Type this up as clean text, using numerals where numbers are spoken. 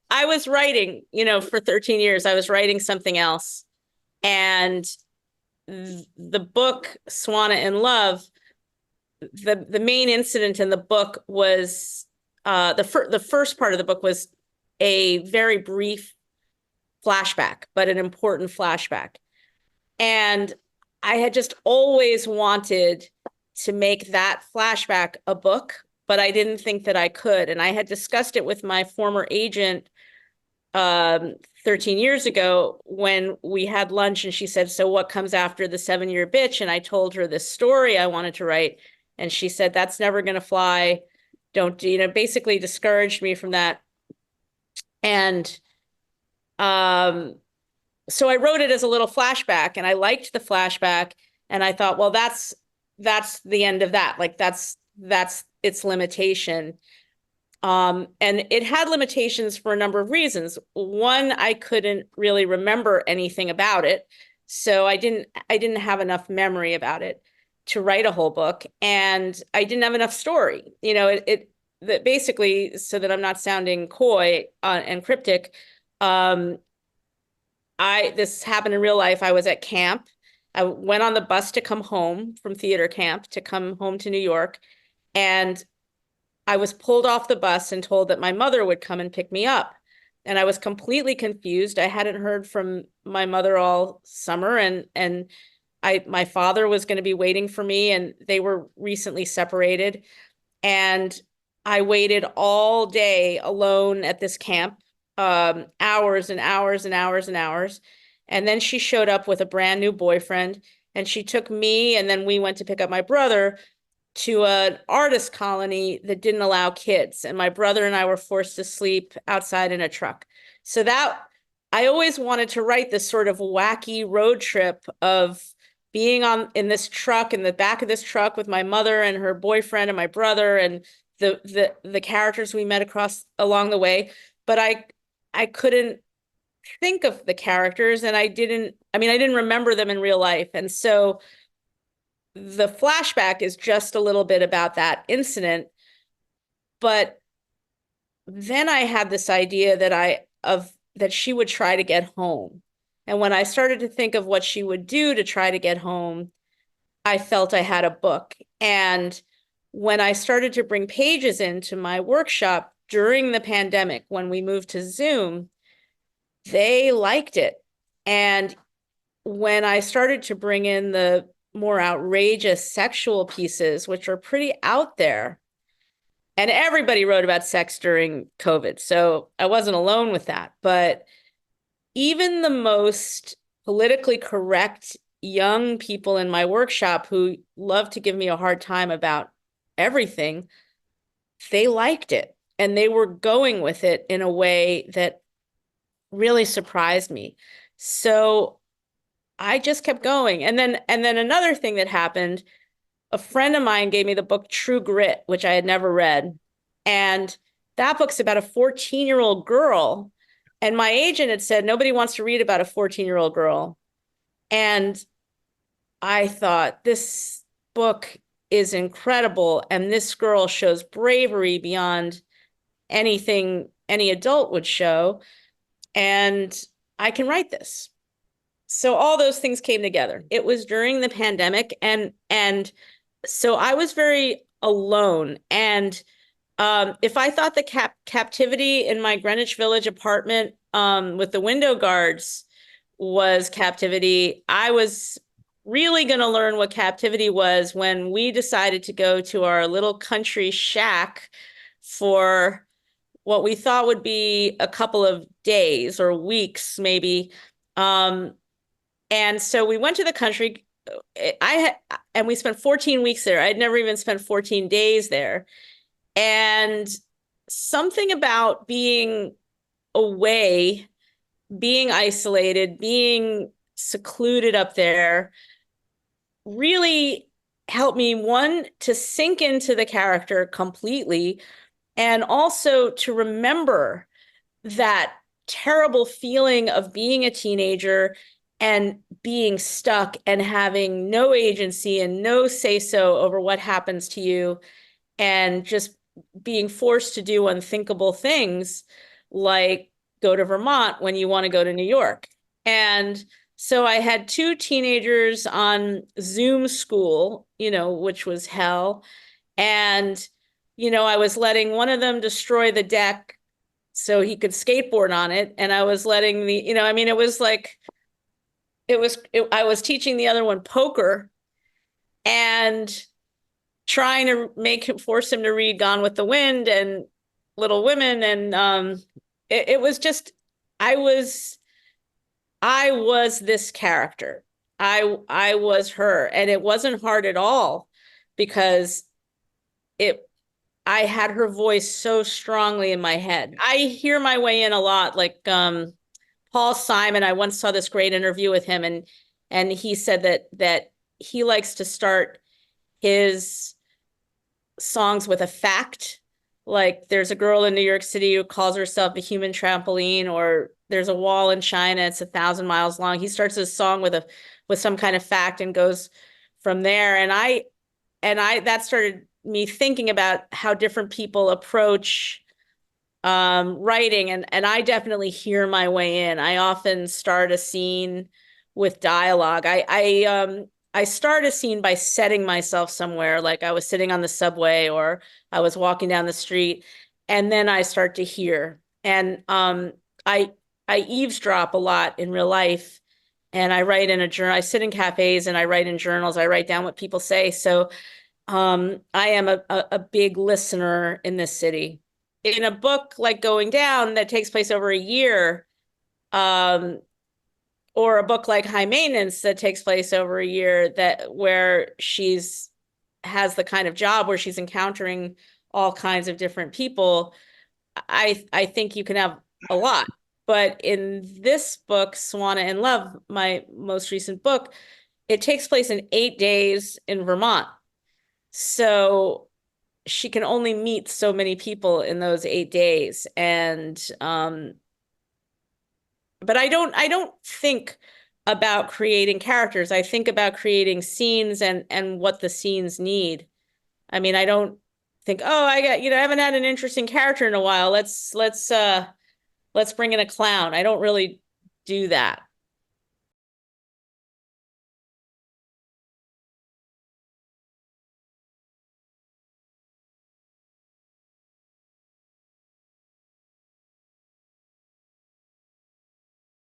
I was writing, for 13 years, I was writing something else. And the book, Swanna in Love, the main incident in the book was the first part of the book was a very brief flashback, but an important flashback. And I had just always wanted to make that flashback a book, but I didn't think that I could. And I had discussed it with my former agent 13 years ago when we had lunch, and she said, "So what comes after the 7-year bitch?" And I told her this story I wanted to write. And she said, "That's never going to fly. Don't, basically discouraged me from that." And um, so I wrote it as a little flashback, and I liked the flashback. And I thought, well, that's the end of that. Like that's its limitation. And it had limitations for a number of reasons. One, I couldn't really remember anything about it. So I didn't have enough memory about it to write a whole book. And I didn't have enough story. That basically, so that I'm not sounding coy and cryptic, um, this happened in real life. I was at camp. I went on the bus to come home from theater camp to come home to New York. And I was pulled off the bus and told that my mother would come and pick me up. And I was completely confused. I hadn't heard from my mother all summer, and my father was going to be waiting for me, and they were recently separated. And I waited all day alone at this camp, hours and hours and hours and hours. And then she showed up with a brand new boyfriend, and she took me, and then we went to pick up my brother to an artist colony that didn't allow kids. And my brother and I were forced to sleep outside in a truck. So that I always wanted to write this sort of wacky road trip of being in this truck, in the back of this truck with my mother and her boyfriend and my brother and the characters we met across along the way. But I couldn't think of the characters, and I didn't remember them in real life. And so the flashback is just a little bit about that incident. But then I had this idea that she would try to get home. And when I started to think of what she would do to try to get home, I felt I had a book. And when I started to bring pages into my workshop during the pandemic, when we moved to Zoom, they liked it. And when I started to bring in the more outrageous sexual pieces, which are pretty out there, and everybody wrote about sex during COVID, so I wasn't alone with that. But even the most politically correct young people in my workshop who love to give me a hard time about everything, they liked it. And they were going with it in a way that really surprised me. So I just kept going. And then another thing that happened, a friend of mine gave me the book True Grit, which I had never read. And that book's about a 14-year-old girl. And my agent had said, nobody wants to read about a 14-year-old girl. And I thought, this book is incredible. And this girl shows bravery beyond anything any adult would show. And I can write this. So all those things came together. It was during the pandemic, and so I was very alone. And if I thought the captivity in my Greenwich Village apartment with the window guards was captivity, I was really going to learn what captivity was when we decided to go to our little country shack for what we thought would be a couple of days or weeks, maybe. And so we went to the country. And we spent 14 weeks there. I'd never even spent 14 days there. And something about being away, being isolated, being secluded up there really helped me, one, to sink into the character completely, and also to remember that terrible feeling of being a teenager and being stuck and having no agency and no say-so over what happens to you, and just being forced to do unthinkable things like go to Vermont when you want to go to New York. And so I had two teenagers on Zoom school, which was hell. And, I was letting one of them destroy the deck so he could skateboard on it. And I was letting I mean, it was like, I was teaching the other one poker and trying to force him to read Gone with the Wind and Little Women. And it was just, I was, I was this character. I was her, and it wasn't hard at all because it I had her voice so strongly in my head. I hear my way in a lot, like Paul Simon. I once saw this great interview with him, and he said that he likes to start his songs with a fact. Like there's a girl in New York City who calls herself a human trampoline, or there's a wall in China, it's 1,000 miles long. He starts his song with some kind of fact and goes from there. And I that started me thinking about how different people approach writing, and I definitely hear my way in. I often start a scene with dialogue. I start a scene by setting myself somewhere, like I was sitting on the subway or I was walking down the street, and then I start to hear. And I I eavesdrop a lot in real life, and I write in a journal. I sit in cafes and I write in journals. I write down what people say. So I am a big listener in this city. In a book like Going Down that takes place over a year, um, or a book like High Maintenance that takes place over a year, that where she's has the kind of job where she's encountering all kinds of different people, I think you can have a lot. But in this book, Swanna in Love, my most recent book, it takes place in 8 days in Vermont. So she can only meet so many people in those 8 days. And but I don't think about creating characters. I think about creating scenes and what the scenes need. I mean, I don't think, oh, I haven't had an interesting character in a while. Let's bring in a clown. I don't really do that.